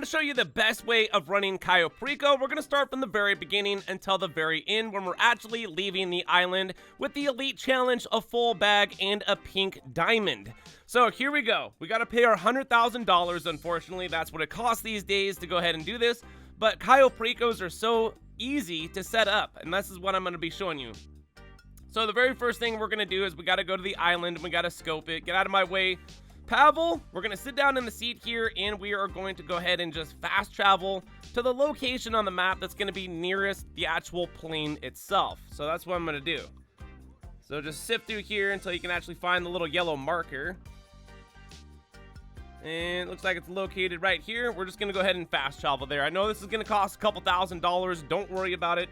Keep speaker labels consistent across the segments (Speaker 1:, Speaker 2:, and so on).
Speaker 1: to show you the best way of running Cayo Perico. We're going to start from the very beginning until the very end when we're actually leaving the island with the elite challenge, a full bag, and a pink diamond. So here we go. We got to pay our $100,000. Unfortunately, that's what it costs these days to go ahead and do this. But Cayo Pericos are so easy to set up, and this is what I'm going to be showing you. So the very first thing we're going to do is we got to go to the island and we got to scope it. Get out of my way. Pavel, we're going to sit down in the seat here and we are going to go ahead and just fast travel to the location on the map that's going to be nearest the actual plane itself. So that's what I'm going to do. So just sift through here until you can actually find the little yellow marker. And it looks like it's located right here. We're just going to go ahead and fast travel there. I know this is going to cost a couple $1,000s. Don't worry about it.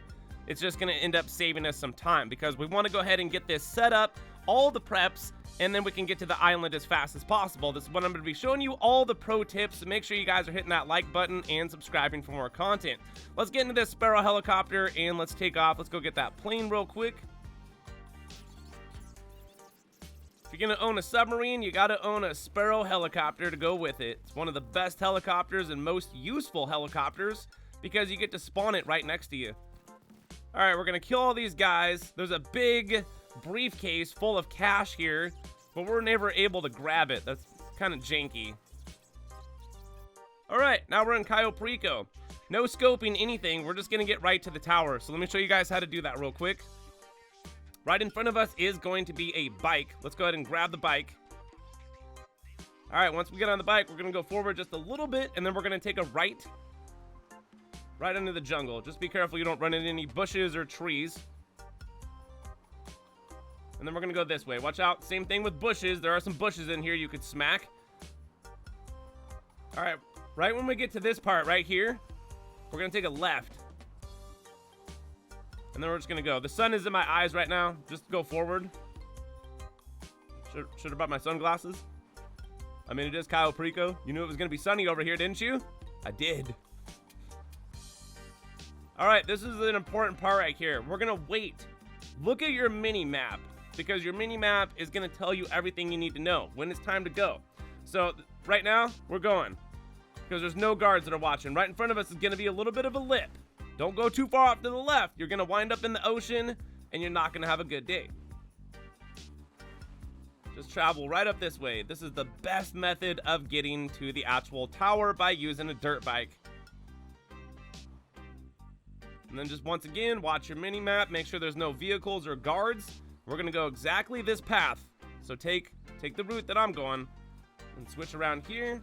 Speaker 1: It's just going to end up saving us some time because we want to go ahead and get this set up, all the preps, and then we can get to the island as fast as possible. This is what I'm going to be showing you, all the pro tips. So make sure you guys are hitting that like button and subscribing for more content. Let's get into this Sparrow helicopter and let's take off. Let's go get that plane real quick. If you're going to own a submarine, you got to own a Sparrow helicopter to go with it. It's one of the best helicopters and most useful helicopters because you get to spawn it right next to you. All right, we're going to kill all these guys. There's a big briefcase full of cash here, but we're never able to grab it. That's kind of janky. All right, now we're in Cayo Perico. No scoping anything. We're just going to get right to the tower. So let me show you guys how to do that real quick. Right in front of us is going to be a bike. Let's go ahead and grab the bike. All right, once we get on the bike, we're going to go forward just a little bit, and then we're going to take a right into the jungle. Just be careful you don't run into any bushes or trees. And then we're going to go this way. Watch out. Same thing with bushes. There are some bushes in here you could smack. All right. Right when we get to this part right here, we're going to take a left. And then we're just going to go. The sun is in my eyes right now. Just go forward. Should have brought my sunglasses. I mean, it is Cayo Perico. You knew it was going to be sunny over here, didn't you? I did. All right. This is an important part right here. We're going to wait. Look at your mini map, because your mini map is going to tell you everything you need to know when it's time to go. So right now we're going because there's no guards that are watching. Right in front of us is going to be a little bit of a lip. Don't go too far off to the left. You're going to wind up in the ocean and you're not going to have a good day. Just travel right up this way. This is the best method of getting to the actual tower by using a dirt bike. And then just once again, watch your mini map. Make sure there's no vehicles or guards. We're going to go exactly this path. So take the route that I'm going and switch around here.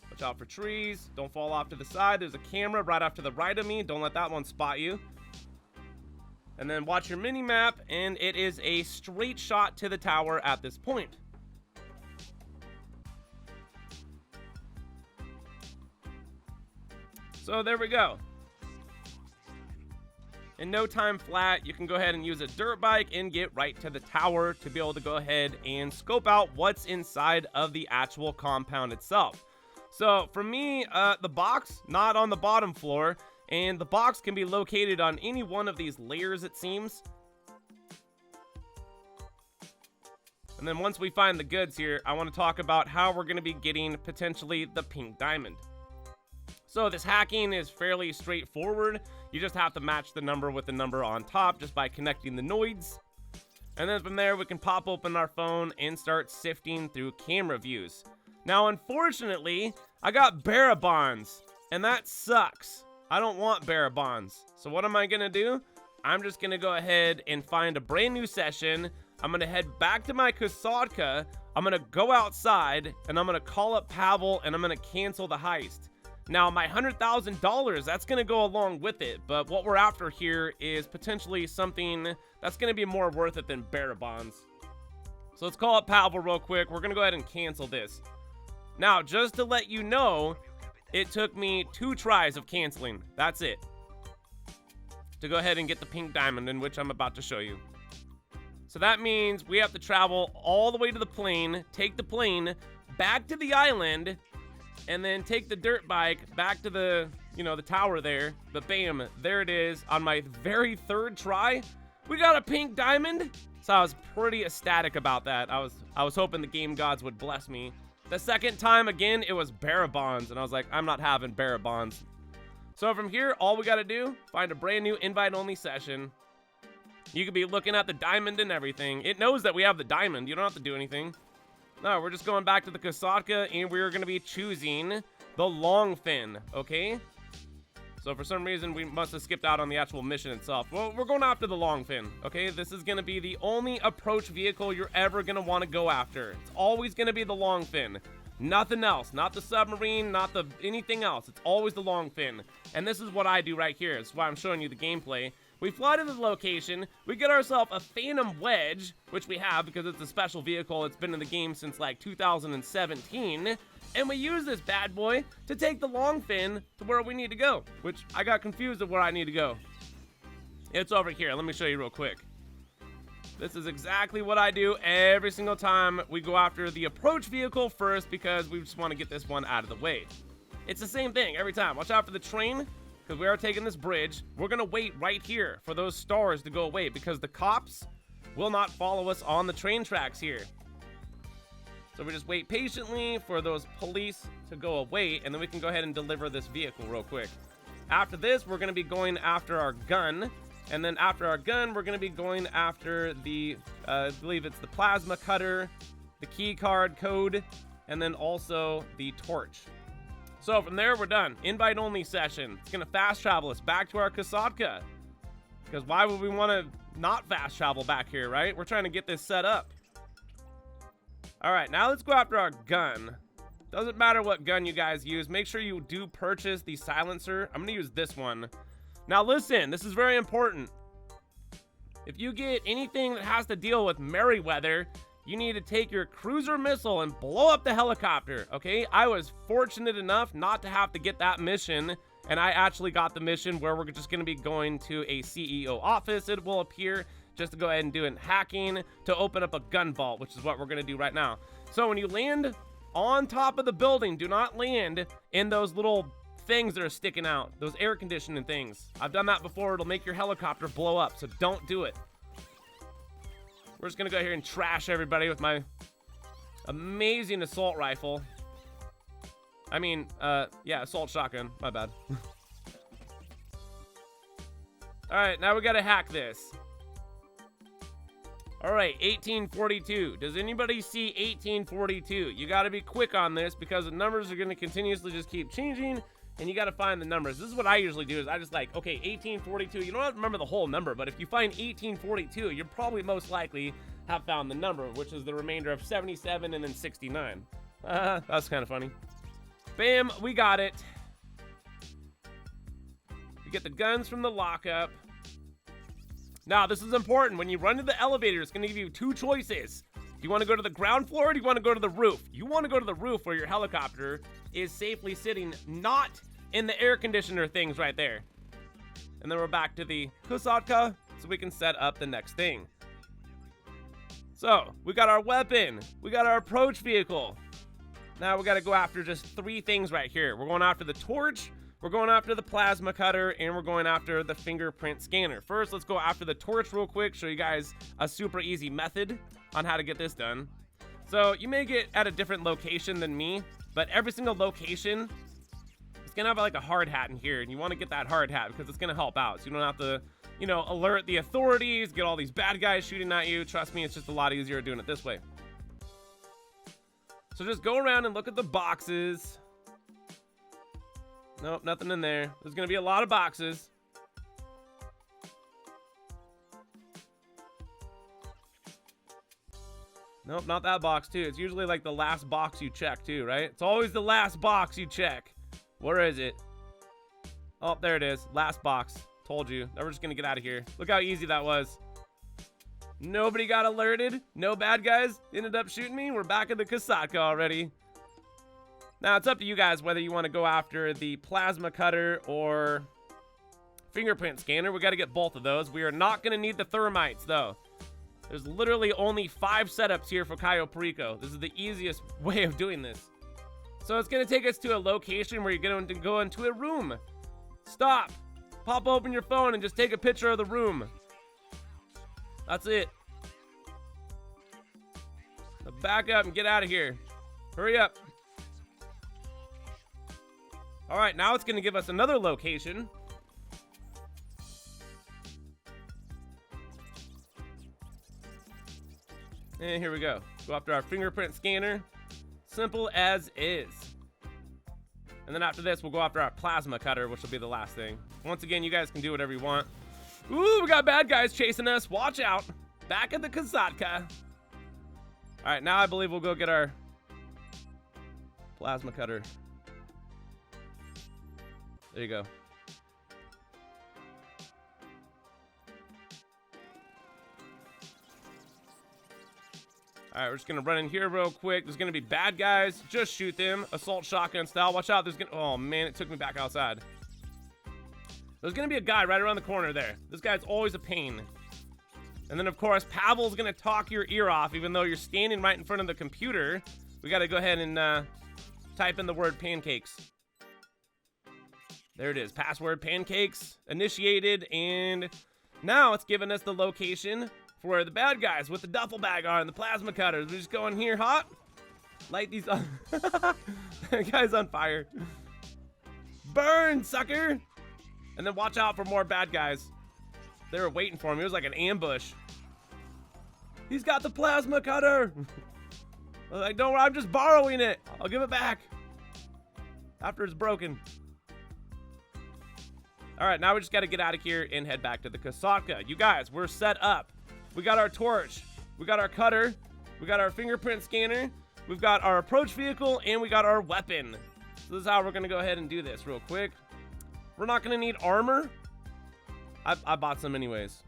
Speaker 1: Watch out for trees. Don't fall off to the side. There's a camera right off to the right of me. Don't let that one spot you. And then watch your mini map, and it is a straight shot to the tower at this point. So there we go. In no time flat, you can go ahead and use a dirt bike and get right to the tower to be able to go ahead and scope out what's inside of the actual compound itself. So for me, the box, not on the bottom floor, and the box can be located on any one of these layers, it seems. And then once we find the goods here, I want to talk about how we're going to be getting potentially the pink diamond. So this hacking is fairly straightforward. You just have to match the number with the number on top just by connecting the nodes. And then from there, we can pop open our phone and start sifting through camera views. Now, unfortunately, I got bearer bonds, and that sucks. I don't want bearer bonds. So what am I going to do? I'm just going to go ahead and find a brand new session. I'm going to head back to my Kasadka. I'm going to go outside, and I'm going to call up Pavel, and I'm going to cancel the heist. Now, my $100,000, that's going to go along with it, but what we're after here is potentially something that's going to be more worth it than bearer bonds. So let's call up Pavel real quick. We're going to go ahead and cancel this. Now, just to let you know, it took me 2 tries of canceling. That's it. To go ahead and get the pink diamond, in which I'm about to show you. So that means we have to travel all the way to the plane, take the plane back to the island, and then take the dirt bike back to the, the tower there. But bam, there it is on my very 3rd try. We got a pink diamond. So I was pretty ecstatic about that. I was hoping the game gods would bless me The second time, again, it was bearer bonds, and I was like, I'm not having bearer bonds. So from here, all we gotta do, find a brand new invite-only session. You could be looking at the diamond and everything. It knows that we have the diamond. You don't have to do anything. No, we're just going back to the Kasatka, and we're gonna be choosing the long fin, okay? So for some reason, we must have skipped out on the actual mission itself. Well, we're going after the long fin, okay? This is gonna be the only approach vehicle you're ever gonna want to go after. It's always gonna be the long fin. Nothing else, not the submarine, not the anything else. It's always the long fin. And this is what I do right here. That's why I'm showing you the gameplay. We fly to the location, we get ourselves a Phantom Wedge, which we have because it's a special vehicle. It's been in the game since like 2017. And we use this bad boy to take the long fin to where we need to go, which I got confused of where I need to go. It's over here. Let me show you real quick. This is exactly what I do every single time we go after the approach vehicle first because we just want to get this one out of the way. It's the same thing every time. Watch out for the train because we are taking this bridge. We're going to wait right here for those stars to go away because the cops will not follow us on the train tracks here. So we just wait patiently for those police to go away, and then we can go ahead and deliver this vehicle real quick. After this, we're going to be going after our gun, and then after our gun, we're going to be going after the, I believe it's the plasma cutter, the key card code, and then also the torch. So from there, we're done. Invite-only session. It's going to fast travel us back to our Kasatka. Because why would we want to not fast travel back here, right? We're trying to get this set up. All right, now let's go after our gun. Doesn't matter what gun you guys use. Make sure you do purchase the silencer. I'm going to use this one. Now listen, this is very important. If you get anything that has to deal with Merryweather, you need to take your cruiser missile and blow up the helicopter, okay? I was fortunate enough not to have to get that mission, and I actually got the mission where we're just going to be going to a CEO office. It will appear just to go ahead and do it hacking to open up a gun vault, which is what we're going to do right now. So when you land on top of the building, do not land in those little things that are sticking out, those air conditioning things. I've done that before. It'll make your helicopter blow up, so don't do it. We're just going to go here and trash everybody with my amazing assault rifle. I mean, yeah, assault shotgun. My bad. All right, now we got to hack this. All right, 1842. Does anybody see 1842? You got to be quick on this because the numbers are going to continuously just keep changing, and you got to find the numbers. This is what I usually do is I just like, okay, 1842. You don't have to remember the whole number, but if you find 1842, you're probably most likely have found the number, which is the remainder of 77 and then 69. That's kind of funny. Bam, we got it. You get the guns from the lockup. Now, this is important. When you run to the elevator, it's going to give you two choices. Do you want to go to the ground floor or do you want to go to the roof? You want to go to the roof where your helicopter is safely sitting, not in the air conditioner things right there. And then we're back to the Kasatka so we can set up the next thing. So, we got our weapon. We got our approach vehicle. Now we got to go after just three things right here. We're going after the torch. We're going after the plasma cutter, and we're going after the fingerprint scanner. First, let's go after the torch real quick, show you guys a super easy method on how to get this done. So you may get at a different location than me, but every single location is gonna have like a hard hat in here, and you want to get that hard hat because it's gonna help out. So you don't have to, you know, alert the authorities, get all these bad guys shooting at you. Trust me, it's just a lot easier doing it this way. So just go around and look at the boxes. Nope, nothing in there. There's gonna be a lot of boxes. Nope, not that box too. It's usually like the last box you check too, right? It's always the last box you check. Where is it? Oh, there it is. Last box. Told you. Now we're just gonna get out of here. Look how easy that was. Nobody got alerted. No bad guys ended up shooting me. We're back in the Kasatka already. Now, it's up to you guys whether you want to go after the plasma cutter or fingerprint scanner. We got to get both of those. We are not going to need the thermites, though. There's literally only 5 setups here for Cayo Perico. This is the easiest way of doing this. So it's going to take us to a location where you're going to go into a room. Stop. Pop open your phone and just take a picture of the room. That's it. Now back up and get out of here. Hurry up. All right, now it's going to give us another location. And here we go. Go after our fingerprint scanner. Simple as is. And then after this, we'll go after our plasma cutter, which will be the last thing. Once again, you guys can do whatever you want. Ooh, we got bad guys chasing us. Watch out. Back at the Kazatka. All right, now I believe we'll go get our plasma cutter. There you go. All right, we're just gonna run in here real quick. There's gonna be bad guys. Just shoot them. Assault shotgun style. Watch out. Oh man, it took me back outside. There's gonna be a guy right around the corner there. This guy's always a pain. And then of course, Pavel's gonna talk your ear off even though you're standing right in front of the computer. We gotta go ahead and type in the word pancakes. There it is. Password pancakes initiated, and now it's giving us the location for where the bad guys with the duffel bag are and the plasma cutters. We just go in here hot. Light these on. That guy's on fire. Burn, sucker. And then watch out for more bad guys. They were waiting for him. It was like an ambush. He's got the plasma cutter. I was like, don't worry, I'm just borrowing it. I'll give it back after it's broken. All right, now we just got to get out of here and head back to the Kasatka. You guys, we're set up. We got our torch. We got our cutter. We got our fingerprint scanner. We've got our approach vehicle, and we got our weapon. So this is how we're going to go ahead and do this real quick. We're not going to need armor. I bought some anyways.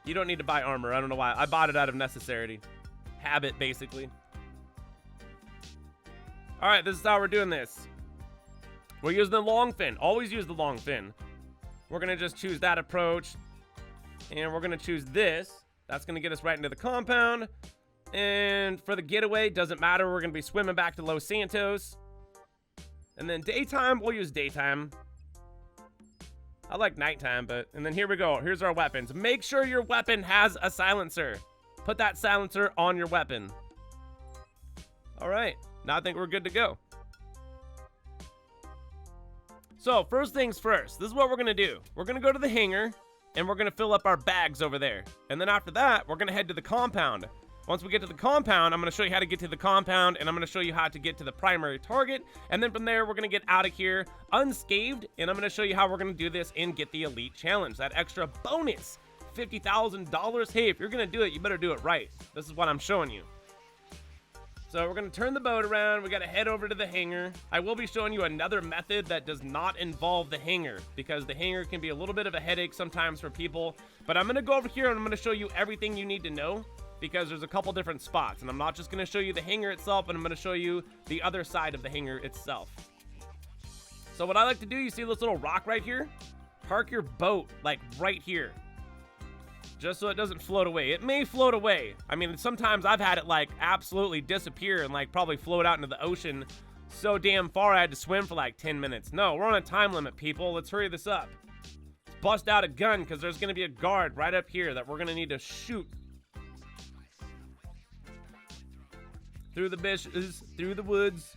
Speaker 1: You don't need to buy armor. I don't know why. I bought it out of necessity. Habit, basically. All right, this is how we're doing this. We're using the long fin. Always use the long fin. We're going to just choose that approach. And we're going to choose this. That's going to get us right into the compound. And for the getaway, doesn't matter. We're going to be swimming back to Los Santos. And then daytime, we'll use daytime. I like nighttime, but... And then here we go. Here's our weapons. Make sure your weapon has a silencer. Put that silencer on your weapon. All right. Now I think we're good to go. So, first things first. This is what we're going to do. We're going to go to the hangar, and we're going to fill up our bags over there. And then after that, we're going to head to the compound. Once we get to the compound, I'm going to show you how to get to the compound, and I'm going to show you how to get to the primary target. And then from there, we're going to get out of here unscathed, and I'm going to show you how we're going to do this and get the elite challenge. That extra bonus, $50,000. Hey, if you're going to do it, you better do it right. This is what I'm showing you. So we're going to turn the boat around. We got to head over to the hangar. I will be showing you another method that does not involve the hangar, because the hangar can be a little bit of a headache sometimes for people. But I'm going to go over here and I'm going to show you everything you need to know, because there's a couple different spots. And I'm not just going to show you the hangar itself, but I'm going to show you the other side of the hangar itself. So what I like to do, you see this little rock right here? Park your boat like right here, just so it doesn't float away. It may float away. I mean, sometimes I've had it like absolutely disappear and like probably float out into the ocean so damn far I had to swim for like 10 minutes. No, we're on a time limit, people. Let's hurry this up. Let's bust out a gun, because there's going to be a guard right up here that we're going to need to shoot. Through the bushes, through the woods.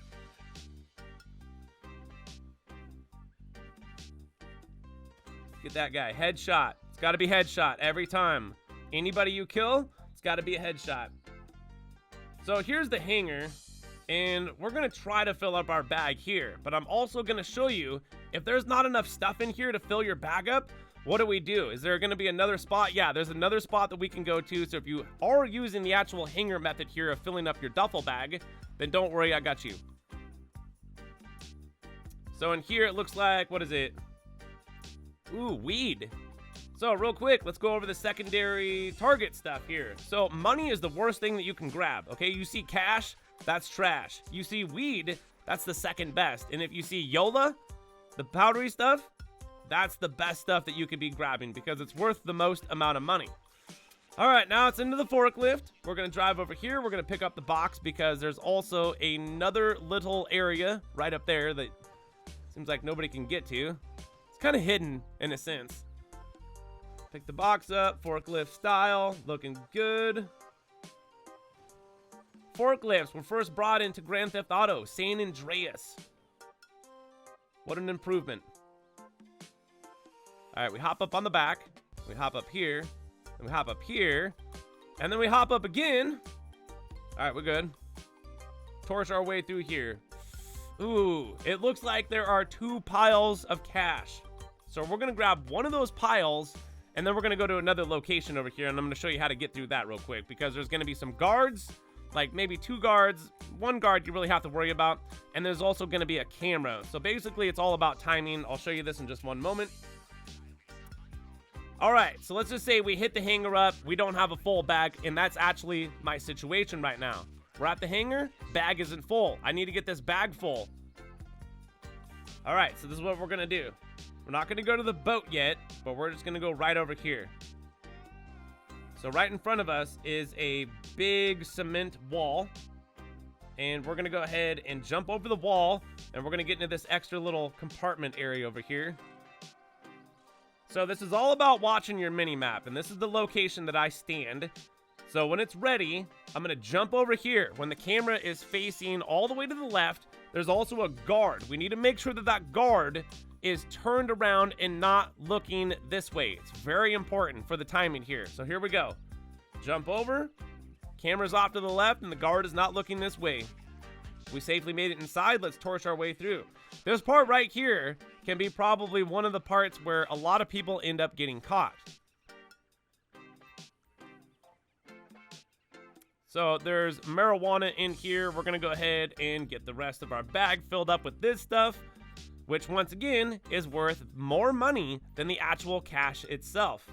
Speaker 1: Get that guy. Headshot. It's got to be headshot every time. Anybody you kill, it's got to be a headshot. So here's the hangar, and we're going to try to fill up our bag here. But I'm also going to show you, if there's not enough stuff in here to fill your bag up, what do we do? Is there going to be another spot? Yeah, there's another spot that we can go to. So if you are using the actual hangar method here of filling up your duffel bag, then don't worry, I got you. So in here, it looks like, what is it? Ooh, weed. So real quick, let's go over the secondary target stuff here. So money is the worst thing that you can grab, okay? You see cash, that's trash. You see weed, that's the second best. And if you see Yola, the powdery stuff, that's the best stuff that you could be grabbing, because it's worth the most amount of money. All right, now it's into the forklift. We're gonna drive over here. We're gonna pick up the box, because there's also another little area right up there that seems like nobody can get to. It's kind of hidden in a sense. Pick the box up, forklift style, looking good. Forklifts were first brought into Grand Theft Auto San Andreas. What an improvement. All right, we hop up on the back. We hop up here. And we hop up here. And then we hop up again. All right, we're good. Torch our way through here. Ooh, it looks like there are 2 piles of cash. So we're going to grab one of those piles, and then we're going to go to another location over here, and I'm going to show you how to get through that real quick, because there's going to be some guards, like maybe 2 guards. 1 guard you really have to worry about, and there's also going to be a camera. So basically, it's all about timing. I'll show you this in just one moment. All right, so let's just say we hit the hangar up. We don't have a full bag, and that's actually my situation right now. We're at the hangar. Bag isn't full. I need to get this bag full. All right, so this is what we're going to do. We're not going to go to the boat yet, but we're just going to go right over here. So right in front of us is a big cement wall. And we're going to go ahead and jump over the wall, and we're going to get into this extra little compartment area over here. So this is all about watching your mini-map, and this is the location that I stand. So when it's ready, I'm going to jump over here. When the camera is facing all the way to the left, there's also a guard. We need to make sure that that guard is turned around and not looking this way. It's very important for the timing here. So here we go. Jump over. Camera's off to the left, and the guard is not looking this way. We safely made it inside. Let's torch our way through. This part right here can be probably one of the parts where a lot of people end up getting caught. So there's marijuana in here. We're going to go ahead and get the rest of our bag filled up with this stuff, which once again is worth more money than the actual cash itself.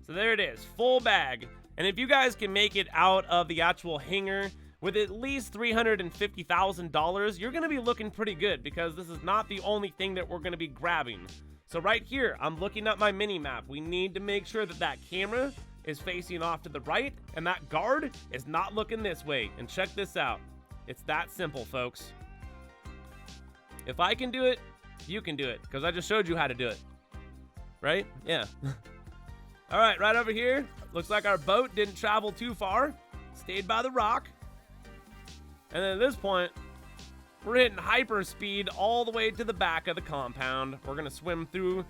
Speaker 1: So there it is, full bag. And if you guys can make it out of the actual hangar with at least $350,000, you're going to be looking pretty good, because this is not the only thing that we're going to be grabbing. So right here, I'm looking at my mini map. We need to make sure that that camera is facing off to the right, and that guard is not looking this way. And check this out. It's that simple, folks. If I can do it, you can do it, because I just showed you how to do it. Right? Yeah. All right, right over here. Looks like our boat didn't travel too far. Stayed by the rock. And then at this point, we're hitting hyperspeed all the way to the back of the compound. We're going to swim through,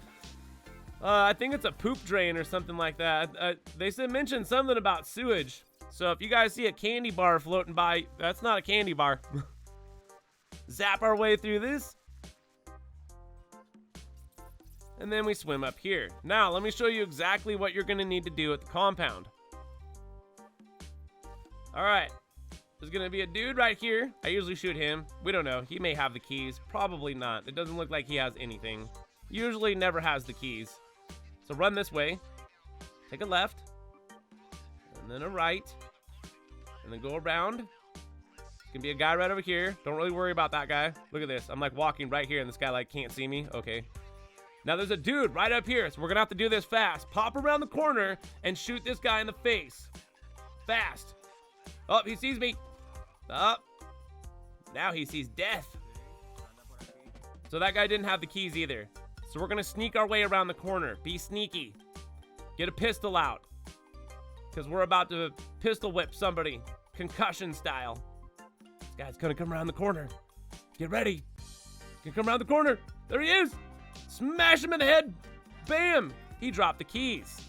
Speaker 1: I think it's a poop drain or something like that. They mentioned something about sewage. So if you guys see a candy bar floating by, that's not a candy bar. Zap our way through this. And then we swim up here. Now, let me show you exactly what you're going to need to do at the compound. All right. There's going to be a dude right here. I usually shoot him. We don't know. He may have the keys. Probably not. It doesn't look like he has anything. Usually never has the keys. So run this way. Take a left. And then a right. And then go around. There's going to be a guy right over here. Don't really worry about that guy. Look at this. I'm like walking right here and this guy like can't see me. Okay. Now there's a dude right up here. So we're going to have to do this fast. Pop around the corner and shoot this guy in the face. Fast. Oh, he sees me. Up. Now he sees death. So that guy didn't have the keys either. So we're going to sneak our way around the corner. Be sneaky. Get a pistol out. Because we're about to pistol whip somebody. Concussion style. This guy's going to come around the corner. Get ready. He's going to come around the corner. There he is. Smash him in the head. Bam. He dropped the keys.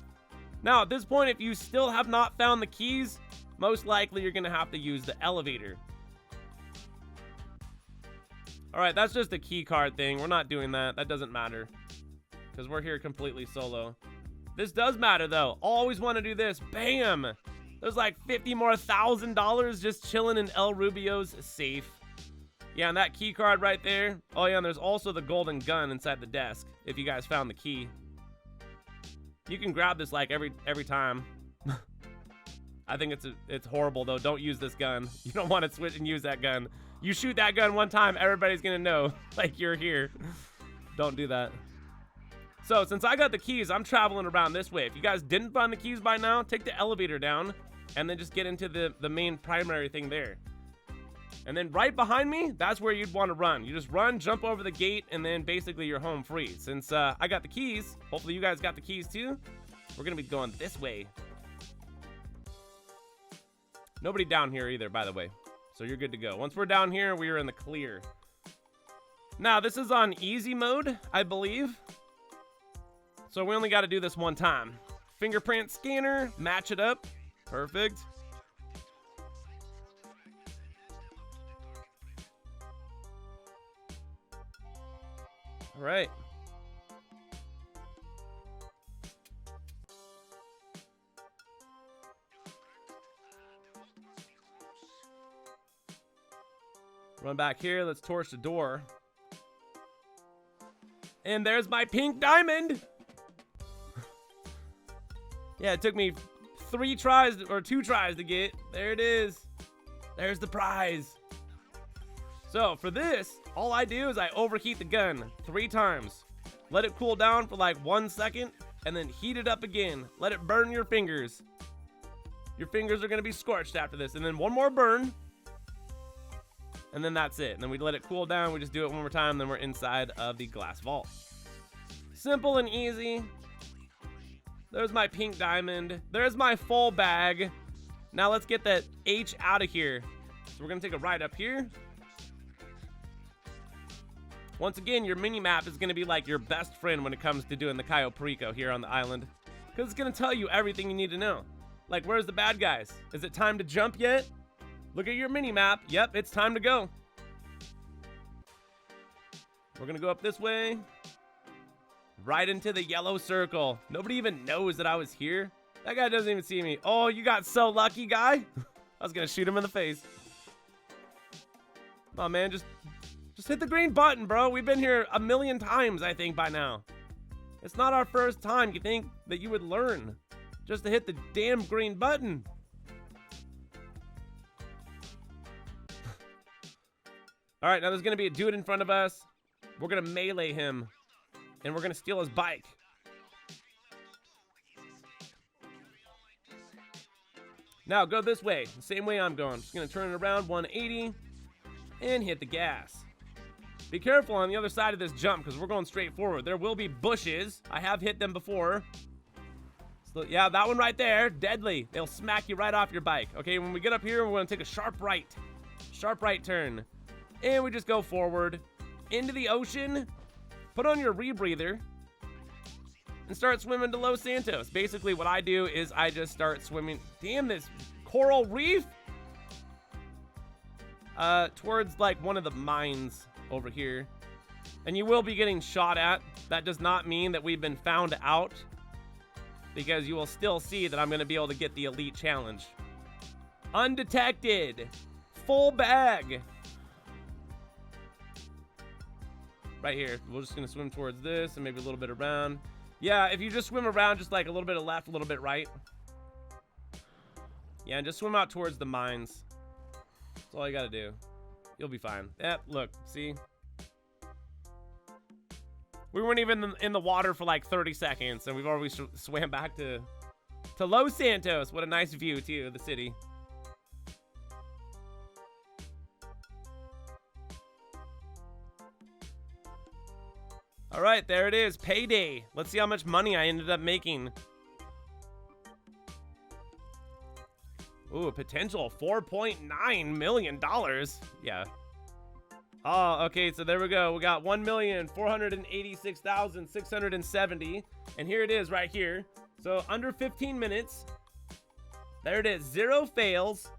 Speaker 1: Now at this point, if you still have not found the keys, most likely you're going to have to use the elevator. All right, that's just a key card thing. We're not doing that. That doesn't matter because we're here completely solo. This does matter though. Always want to do this. Bam. There's like $50 more just chilling in El Rubio's safe. Yeah, and that key card right there. Oh yeah, and there's also the golden gun inside the desk if you guys found the key. You can grab this like every time. I think it's horrible though. Don't use this gun. You don't want to switch and use that gun. You shoot that gun one time, everybody's gonna know like you're here. Don't do that. So since I got the keys, I'm traveling around this way. If you guys didn't find the keys by now, take the elevator down and then just get into the main primary thing there. And then right behind me, that's where you'd want to run. You just run, jump over the gate, and then basically you're home free. Since I got the keys, hopefully you guys got the keys too. We're gonna be going this way. Nobody down here either, by the way. So you're good to go. Once we're down here, we are in the clear. Now, this is on easy mode, I believe. So we only got to do this one time. Fingerprint scanner, match it up. Perfect. All right. Run back here. Let's torch the door. And there's my pink diamond. Yeah, it took me 3 tries or 2 tries to get. There it is. There's the prize. So for this, all I do is I overheat the gun 3 times. Let it cool down for like 1 second and then heat it up again. Let it burn your fingers. Your fingers are going to be scorched after this. And then one more burn. And then that's it. And then we let it cool down. We just do it one more time. Then we're inside of the glass vault. Simple and easy. There's my pink diamond. There's my full bag. Now let's get that H out of here. So we're going to take a ride up here. Once again, your mini map is going to be like your best friend when it comes to doing the Cayo Perico here on the island. Because it's going to tell you everything you need to know. Like, where's the bad guys? Is it time to jump yet? Look at your mini map. Yep, it's time to go. We're going to go up this way. Right into the yellow circle. Nobody even knows that I was here. That guy doesn't even see me. Oh, you got so lucky, guy. I was going to shoot him in the face. Oh, man, just hit the green button, bro. We've been here a million times, I think, by now. It's not our first time. You think that you would learn just to hit the damn green button. All right, now there's going to be a dude in front of us. We're going to melee him. And we're going to steal his bike. Now, go this way. The same way I'm going. Just going to turn it around 180 and hit the gas. Be careful on the other side of this jump because we're going straight forward. There will be bushes. I have hit them before. So, yeah, that one right there, deadly. They'll smack you right off your bike. Okay, when we get up here, we're going to take a sharp right turn. And we just go forward into the ocean. Put on your rebreather and start swimming to Los Santos. Basically, what I do is I just start swimming. Damn, this coral reef. Towards like one of the mines over here. And you will be getting shot at. That does not mean that we've been found out, because you will still see that I'm going to be able to get the elite challenge. Undetected. Full bag. Right here. We're just going to swim towards this and maybe a little bit around. Yeah, if you just swim around, just like a little bit of left, a little bit right. Yeah, and just swim out towards the mines. That's all you got to do. You'll be fine. Yep, look, see? We weren't even in the water for like 30 seconds, and we've already swam back to Los Santos. What a nice view, too, of the city. All right, there it is. Payday. Let's see how much money I ended up making. Ooh, potential $4.9 million. Yeah. Oh, okay, so there we go. We got 1,486,670. And here it is right here. So under 15 minutes. There it is. 0 fails.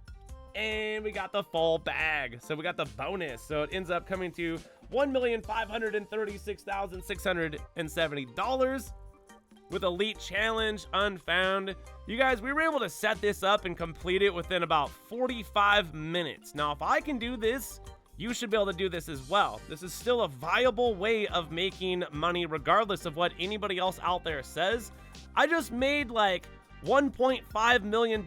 Speaker 1: And we got the full bag. So we got the bonus. So it ends up coming to $1,536,670 with Elite Challenge Unfound. You guys, we were able to set this up and complete it within about 45 minutes. Now, if I can do this, you should be able to do this as well. This is still a viable way of making money regardless of what anybody else out there says. I just made like $1.5 million,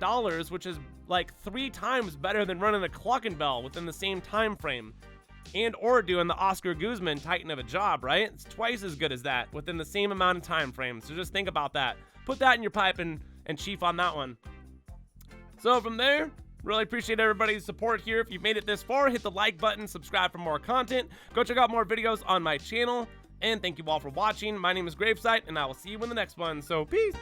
Speaker 1: which is like 3 times better than running a Cluckenbell within the same time frame. And or doing the Oscar Guzman Titan of a job, right? It's twice as good as that within the same amount of time frame. So just think about that. Put that in your pipe and chief on that one. So from there, really appreciate everybody's support here. If you've made it this far, hit the like button, subscribe for more content. Go check out more videos on my channel. And thank you all for watching. My name is GRAVESIGHT, and I will see you in the next one. So peace.